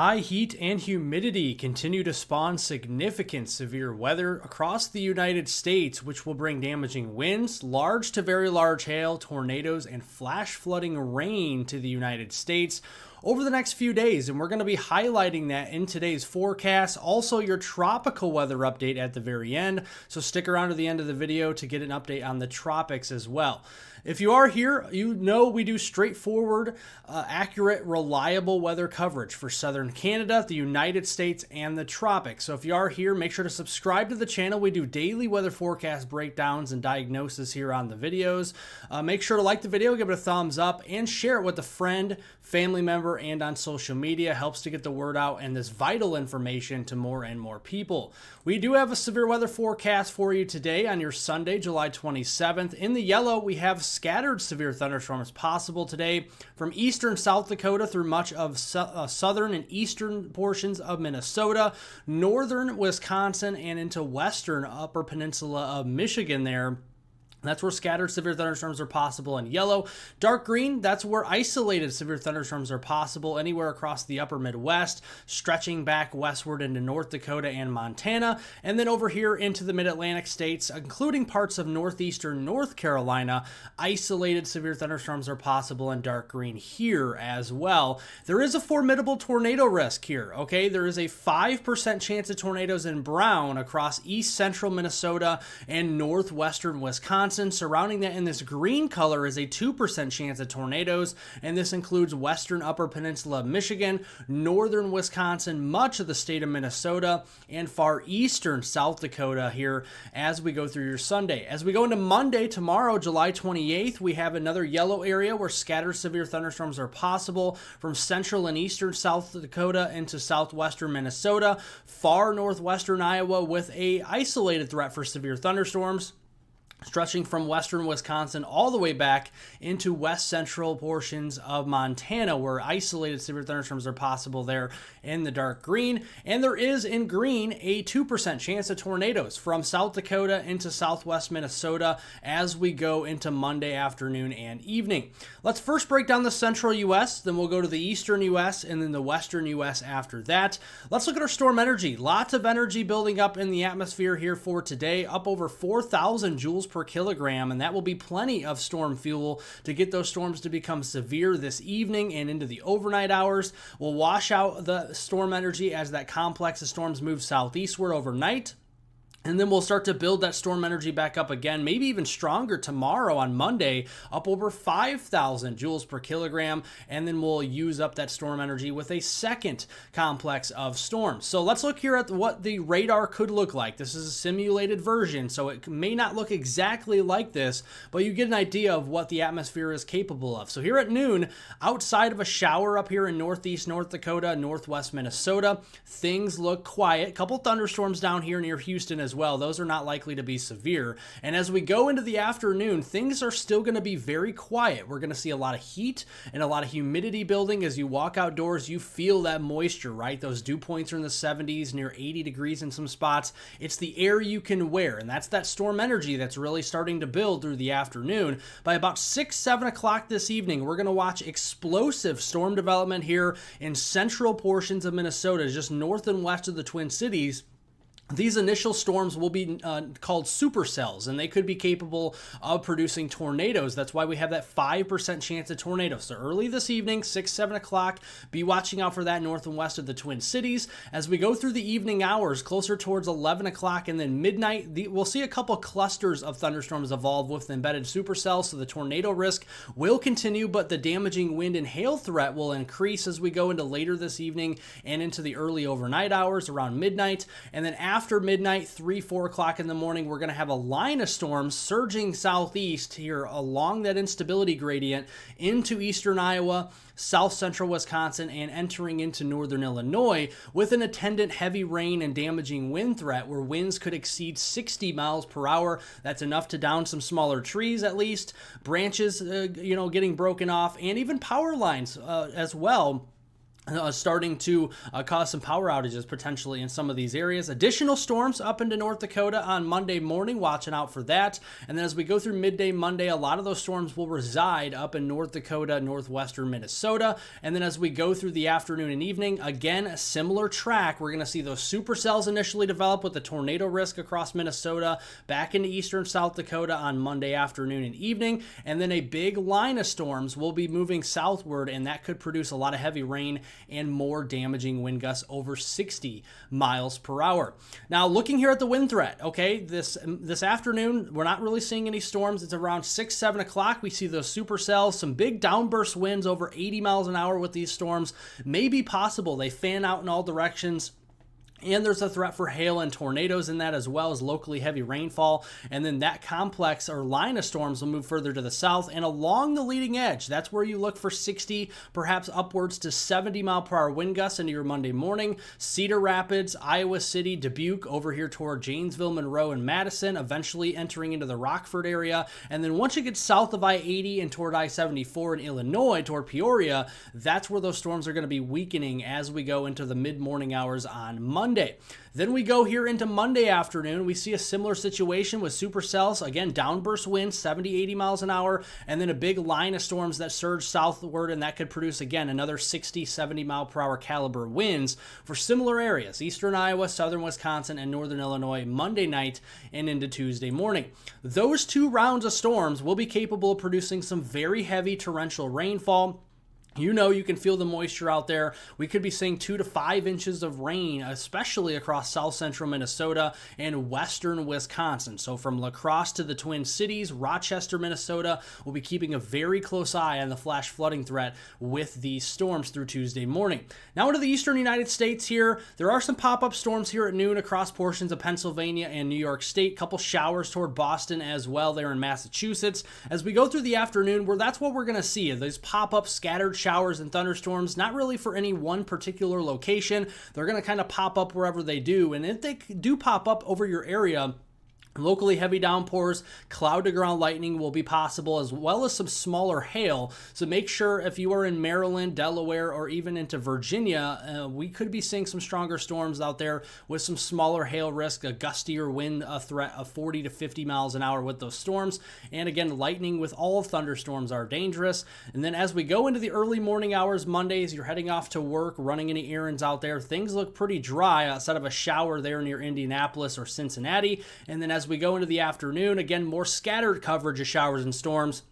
High heat and humidity continue to spawn significant severe weather across the United States, which will bring damaging winds, large to very large hail, tornadoes, and flash flooding rain to the United States over the next few days. And we're going to be highlighting that in today's forecast. Also, your tropical weather update at the very end. So stick around to the end of the video to get an update on the tropics as well. If you are here, you know we do straightforward, accurate, reliable weather coverage for southern Canada, the United States, and the tropics. So if you are here, make sure to subscribe to the channel. We do daily weather forecast breakdowns and diagnosis here on the videos. Make sure to like the video, give it a thumbs up, and share it with a friend, family member, and on social media. Helps to get the word out and this vital information to more and more people. We do have a severe weather forecast for you today on your Sunday, July 27th. In the yellow, we have scattered severe thunderstorms possible today from eastern South Dakota through much of southern and eastern portions of Minnesota, northern Wisconsin, and into western upper peninsula of Michigan there. That's where scattered severe thunderstorms are possible in yellow. Dark green, that's where isolated severe thunderstorms are possible anywhere across the upper Midwest, stretching back westward into North Dakota and Montana, and then over here into the mid-Atlantic states, including parts of northeastern North Carolina. Isolated severe thunderstorms are possible in dark green here as well. There is a formidable tornado risk here, okay? There is a 5% chance of tornadoes in brown across east central Minnesota and northwestern Wisconsin. Surrounding that in this green color is a 2% chance of tornadoes, and this includes western upper peninsula of Michigan, northern Wisconsin, much of the state of Minnesota, and far eastern South Dakota here as we go through your Sunday. As we go into Monday, tomorrow, July 28th, we have another yellow area where scattered severe thunderstorms are possible from central and eastern South Dakota into southwestern Minnesota, far northwestern Iowa with a isolated threat for severe thunderstorms, stretching from western Wisconsin all the way back into west central portions of Montana, where isolated severe thunderstorms are possible there in the dark green. And there is in green a 2% chance of tornadoes from South Dakota into southwest Minnesota as we go into Monday afternoon and evening. Let's first break down the central U.S., then we'll go to the eastern U.S., and then the western U.S. after that. Let's look at our storm energy. Lots of energy building up in the atmosphere here for today, up over 4,000 joules per kilogram, and that will be plenty of storm fuel to get those storms to become severe this evening and into the overnight hours. We'll wash out the storm energy as that complex of storms move southeastward overnight. And then we'll start to build that storm energy back up again, maybe even stronger tomorrow on Monday, up over 5,000 joules per kilogram. And then we'll use up that storm energy with a second complex of storms. So let's look here at what the radar could look like. This is a simulated version, so it may not look exactly like this, but you get an idea of what the atmosphere is capable of. So here at noon, outside of a shower up here in northeast North Dakota, northwest Minnesota, things look quiet. A couple thunderstorms down here near Houston as well. Those are not likely to be severe. And as we go into the afternoon, things are still going to be very quiet. We're going to see a lot of heat and a lot of humidity building. As you walk outdoors, you feel that moisture, right? Those dew points are in the 70s, near 80 degrees in some spots. It's the air you can wear, and that's that storm energy that's really starting to build through the afternoon. By about 6, 7 o'clock this evening, we're going to watch explosive storm development here in central portions of Minnesota, just north and west of the Twin Cities. These initial storms will be called supercells, and they could be capable of producing tornadoes. That's why we have that 5% chance of tornadoes. So early this evening, 6, 7 o'clock, be watching out for that north and west of the Twin Cities. As we go through the evening hours, closer towards 11 o'clock and then midnight, we'll see a couple clusters of thunderstorms evolve with embedded supercells, so the tornado risk will continue, but the damaging wind and hail threat will increase as we go into later this evening and into the early overnight hours around midnight. And then after midnight, 3, 4 o'clock in the morning, we're going to have a line of storms surging southeast here along that instability gradient into eastern Iowa, south central Wisconsin, and entering into northern Illinois with an attendant heavy rain and damaging wind threat where winds could exceed 60 miles per hour. That's enough to down some smaller trees, at least, branches, getting broken off, and even power lines as well. starting to cause some power outages potentially in some of these areas. Additional storms up into North Dakota on Monday morning, watching out for that. And then as we go through midday Monday, a lot of those storms will reside up in North Dakota, northwestern Minnesota. And then as we go through the afternoon and evening, again, a similar track. We're going to see those supercells initially develop with the tornado risk across Minnesota, back into eastern South Dakota on Monday afternoon and evening. And then a big line of storms will be moving southward, and that could produce a lot of heavy rain and more damaging wind gusts over 60 miles per hour. Now, looking here at the wind threat, okay, this afternoon, we're not really seeing any storms. It's around 6, 7 o'clock. We see those supercells, some big downburst winds over 80 miles an hour with these storms may be possible. They fan out in all directions. And there's a threat for hail and tornadoes in that, as well as locally heavy rainfall. And then that complex or line of storms will move further to the south and along the leading edge. That's where you look for 60, perhaps upwards to 70 mile per hour wind gusts into your Monday morning. Cedar Rapids, Iowa City, Dubuque, over here toward Janesville, Monroe, and Madison, eventually entering into the Rockford area. And then once you get south of I-80 and toward I-74 in Illinois, toward Peoria, that's where those storms are going to be weakening as we go into the mid-morning hours on Monday. Then we go here into Monday afternoon. We see a similar situation with supercells. Again, downburst winds, 70, 80 miles an hour, and then a big line of storms that surge southward, and that could produce, again, another 60, 70 mile per hour caliber winds for similar areas, eastern Iowa, southern Wisconsin, and northern Illinois, Monday night and into Tuesday morning. Those two rounds of storms will be capable of producing some very heavy torrential rainfall. You know, you can feel the moisture out there. We could be seeing 2 to 5 inches of rain, especially across south central Minnesota and western Wisconsin. So from La Crosse to the Twin Cities, Rochester, Minnesota, we'll be keeping a very close eye on the flash flooding threat with these storms through Tuesday morning. Now into the eastern United States here. There are some pop-up storms here at noon across portions of Pennsylvania and New York State. Couple showers toward Boston as well there in Massachusetts. As we go through the afternoon, that's what we're going to see. These pop-up scattered showers and thunderstorms, not really for any one particular location. They're going to kind of pop up wherever they do. And if they do pop up over your area, locally heavy downpours, cloud to ground lightning will be possible, as well as some smaller hail. So make sure if you are in Maryland, Delaware, or even into Virginia, we could be seeing some stronger storms out there with some smaller hail risk, a gustier wind threat of 40 to 50 miles an hour with those storms. And again, lightning with all thunderstorms are dangerous. And then as we go into the early morning hours, Mondays, you're heading off to work, running any errands out there, things look pretty dry outside of a shower there near Indianapolis or Cincinnati. And then as we go into the afternoon, again, more scattered coverage of showers and storms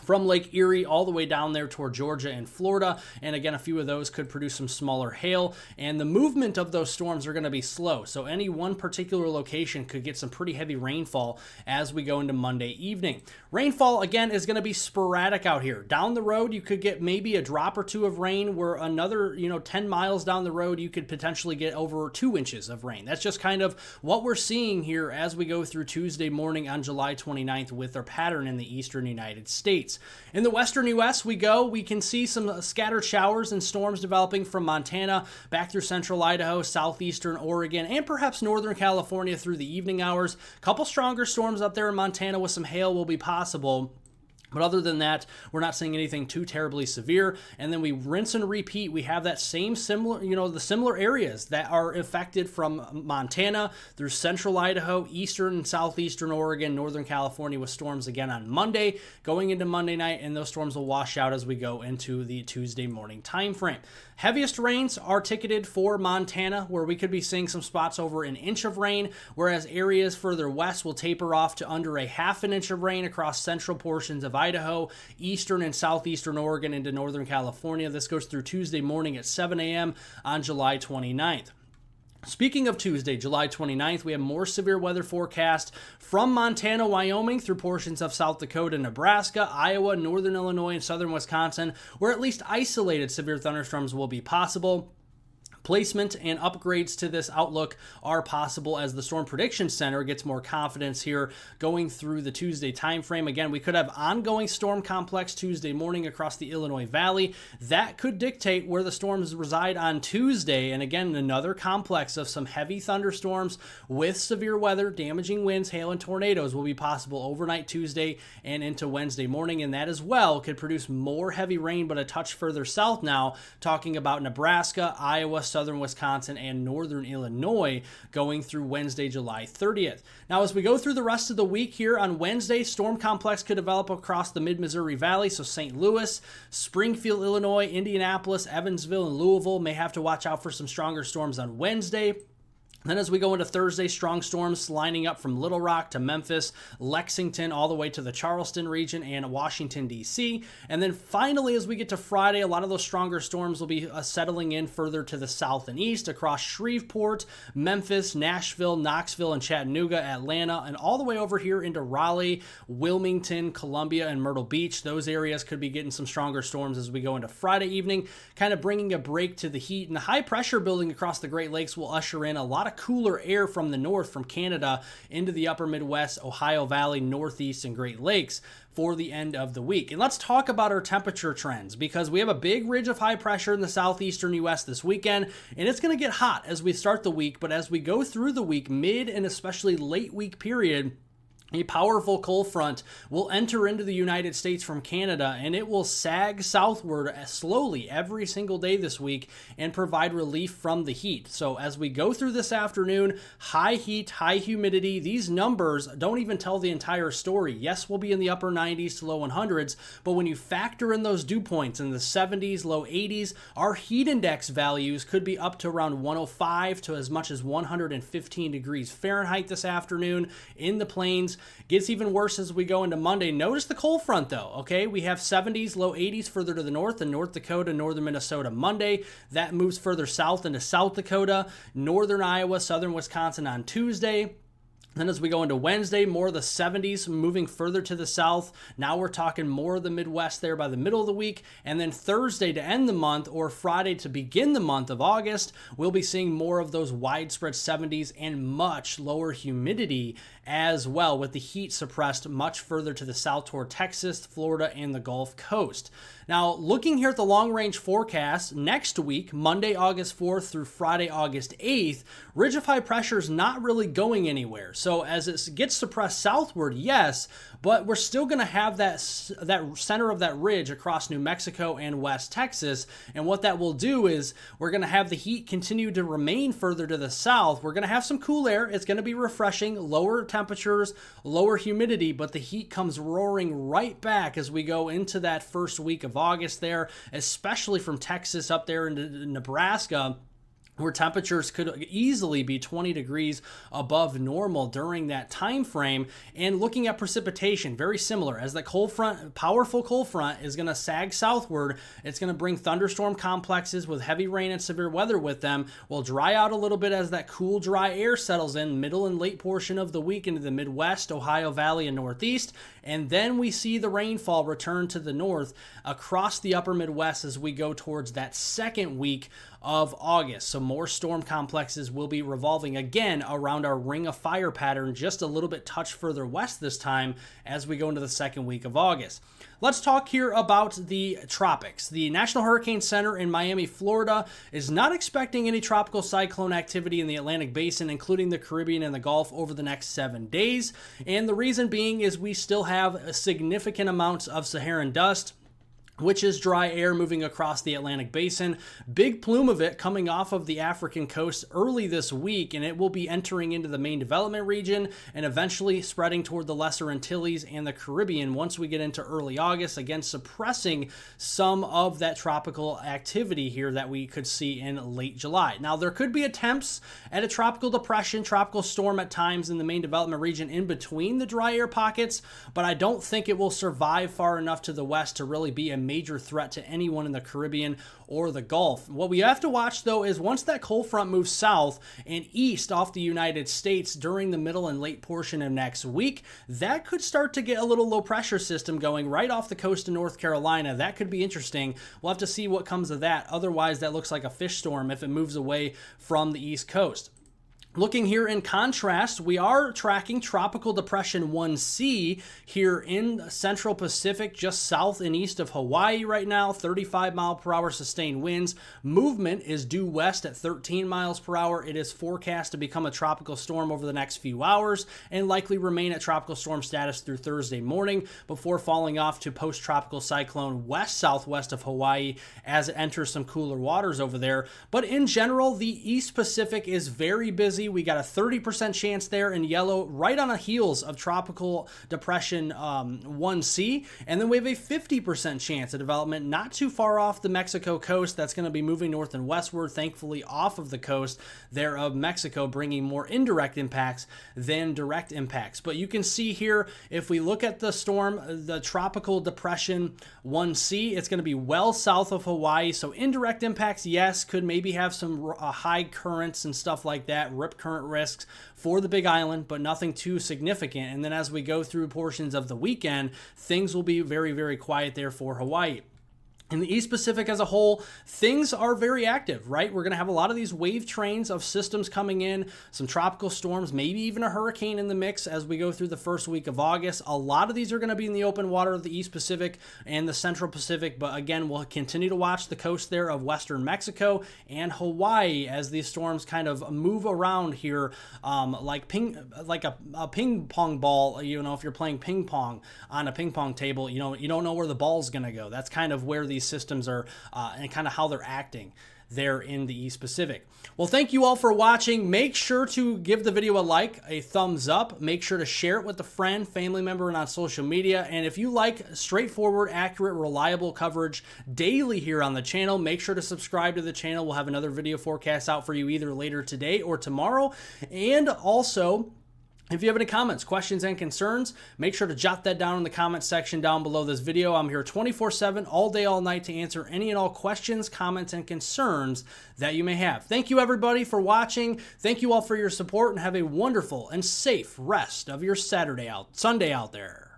from Lake Erie all the way down there toward Georgia and Florida. And again, a few of those could produce some smaller hail. And the movement of those storms are going to be slow. So any one particular location could get some pretty heavy rainfall as we go into Monday evening. Rainfall, again, is going to be sporadic out here. Down the road, you could get maybe a drop or two of rain, where another, 10 miles down the road, you could potentially get over 2 inches of rain. That's just kind of what we're seeing here as we go through Tuesday morning on July 29th with our pattern in the eastern United States. In the western U.S. we can see some scattered showers and storms developing from Montana back through central Idaho, southeastern Oregon, and perhaps northern California through the evening hours. A couple stronger storms up there in Montana with some hail will be possible. But other than that, we're not seeing anything too terribly severe. And then we rinse and repeat. We have that same similar, the similar areas that are affected from Montana through central Idaho, eastern and southeastern Oregon, northern California with storms again on Monday, going into Monday night, and those storms will wash out as we go into the Tuesday morning time frame. Heaviest rains are ticketed for Montana, where we could be seeing some spots over an inch of rain, whereas areas further west will taper off to under a half an inch of rain across central portions of Idaho, eastern and southeastern Oregon into northern California. This goes through Tuesday morning at 7 a.m. on July 29th. Speaking of Tuesday, July 29th, we have more severe weather forecast from Montana, Wyoming, through portions of South Dakota, Nebraska, Iowa, northern Illinois, and southern Wisconsin, where at least isolated severe thunderstorms will be possible. Placement and upgrades to this outlook are possible as the Storm Prediction Center gets more confidence here going through the Tuesday timeframe. Again, we could have ongoing storm complex Tuesday morning across the Illinois Valley. That could dictate where the storms reside on Tuesday. And again, another complex of some heavy thunderstorms with severe weather, damaging winds, hail, and tornadoes will be possible overnight Tuesday and into Wednesday morning. And that as well could produce more heavy rain, but a touch further south now, talking about Nebraska, Iowa, southern Wisconsin, and northern Illinois going through Wednesday, July 30th. Now, as we go through the rest of the week here on Wednesday, storm complex could develop across the mid-Missouri Valley, so St. Louis, Springfield, Illinois, Indianapolis, Evansville, and Louisville may have to watch out for some stronger storms on Wednesday. Then as we go into Thursday, strong storms lining up from Little Rock to Memphis, Lexington, all the way to the Charleston region and Washington, D.C. And then finally, as we get to Friday, a lot of those stronger storms will be settling in further to the south and east across Shreveport, Memphis, Nashville, Knoxville, and Chattanooga, Atlanta, and all the way over here into Raleigh, Wilmington, Columbia, and Myrtle Beach. Those areas could be getting some stronger storms as we go into Friday evening, kind of bringing a break to the heat. And the high pressure building across the Great Lakes will usher in a lot of cooler air from the north, from Canada into the upper Midwest, Ohio Valley, Northeast, and Great Lakes for the end of the week. And let's talk about our temperature trends, because we have a big ridge of high pressure in the southeastern U.S. this weekend, and it's going to get hot as we start the week. But as we go through the week, mid and especially late week period, a powerful cold front will enter into the United States from Canada, and it will sag southward slowly every single day this week and provide relief from the heat. So as we go through this afternoon, high heat, high humidity, these numbers don't even tell the entire story. Yes, we'll be in the upper 90s to low 100s, but when you factor in those dew points in the 70s, low 80s, our heat index values could be up to around 105 to as much as 115 degrees Fahrenheit this afternoon in the plains. Gets even worse as we go into Monday. Notice the cold front though, okay? We have 70s, low 80s further to the north in North Dakota, northern Minnesota Monday. That moves further south into South Dakota, northern Iowa, southern Wisconsin on Tuesday. Then as we go into Wednesday, more of the 70s moving further to the south. Now we're talking more of the Midwest there by the middle of the week. And then Thursday to end the month, or Friday to begin the month of August, we'll be seeing more of those widespread 70s and much lower humidity as well, with the heat suppressed much further to the south toward Texas, Florida, and the Gulf Coast. Now, looking here at the long-range forecast, next week, Monday, August 4th through Friday, August 8th, ridge of high pressure is not really going anywhere. So as it gets suppressed southward, yes, but we're still going to have that center of that ridge across New Mexico and West Texas. And what that will do is we're going to have the heat continue to remain further to the south. We're going to have some cool air. It's going to be refreshing, lower temperatures, lower humidity, but the heat comes roaring right back as we go into that first week of August there, especially from Texas up there into Nebraska, where temperatures could easily be 20 degrees above normal during that time frame. And looking at precipitation, very similar, as the cold front, powerful cold front, is going to sag southward. It's going to bring thunderstorm complexes with heavy rain and severe weather with them. Will dry out a little bit as that cool, dry air settles in middle and late portion of the week into the Midwest, Ohio Valley, and Northeast. And then we see the rainfall return to the north across the upper Midwest as we go towards that second week of August. So more storm complexes will be revolving again around our ring of fire pattern, just a little bit touch further west this time as we go into the second week of August. Let's talk here about the tropics. The National Hurricane Center in Miami, Florida is not expecting any tropical cyclone activity in the Atlantic Basin, including the Caribbean and the Gulf, over the next 7 days. And the reason being is we still have significant amounts of Saharan dust, which is dry air moving across the Atlantic Basin. Big plume of it coming off of the African coast early this week, and it will be entering into the main development region and eventually spreading toward the Lesser Antilles and the Caribbean once we get into early August, again suppressing some of that tropical activity here that we could see in late July. Now, there could be attempts at a tropical depression, tropical storm at times in the main development region in between the dry air pockets, but I don't think it will survive far enough to the west to really be a major threat to anyone in the Caribbean or the Gulf. What we have to watch, though, is once that cold front moves south and east off the United States during the middle and late portion of next week, that could start to get a little low pressure system going right off the coast of North Carolina. That could be interesting. We'll have to see what comes of that. Otherwise, that looks like a fish storm if it moves away from the East Coast. Looking here in contrast, we are tracking Tropical Depression 1C here in Central Pacific, just south and east of Hawaii right now, 35 mile per hour sustained winds. Movement is due west at 13 miles per hour. It is forecast to become a tropical storm over the next few hours and likely remain at tropical storm status through Thursday morning before falling off to post-tropical cyclone west-southwest of Hawaii as it enters some cooler waters over there. But in general, the East Pacific is very busy. We got a 30% chance there in yellow, right on the heels of Tropical Depression 1C. And then we have a 50% chance of development not too far off the Mexico coast. That's going to be moving north and westward, thankfully off of the coast there of Mexico, bringing more indirect impacts than direct impacts. But you can see here, if we look at the storm, the Tropical Depression 1C, it's going to be well south of Hawaii. So indirect impacts, yes, could maybe have some high currents and stuff like that, rip current risks for the Big Island, but nothing too significant. And then as we go through portions of the weekend, things will be very, very quiet there for Hawaii. In the East Pacific as a whole, things are very active, right? We're going to have a lot of these wave trains of systems coming in, some tropical storms, maybe even a hurricane in the mix as we go through the first week of August. A lot of these are going to be in the open water of the East Pacific and the Central Pacific, but again, we'll continue to watch the coast there of western Mexico and Hawaii as these storms kind of move around here like a ping pong ball. You know, if you're playing ping pong on a ping pong table, you don't know where the ball's going to go. That's kind of where these systems are and kind of how they're acting there in the East Pacific. Well, thank you all for watching. Make sure to give the video a like, a thumbs up. Make sure to share it with a friend, family member, and on social media. And if you like straightforward, accurate, reliable coverage daily here on the channel, make sure to subscribe to the channel. We'll have another video forecast out for you either later today or tomorrow. And also, if you have any comments, questions, and concerns, make sure to jot that down in the comments section down below this video. I'm here 24/7, all day, all night to answer any and all questions, comments, and concerns that you may have. Thank you, everybody, for watching. Thank you all for your support, and have a wonderful and safe rest of your Sunday out there.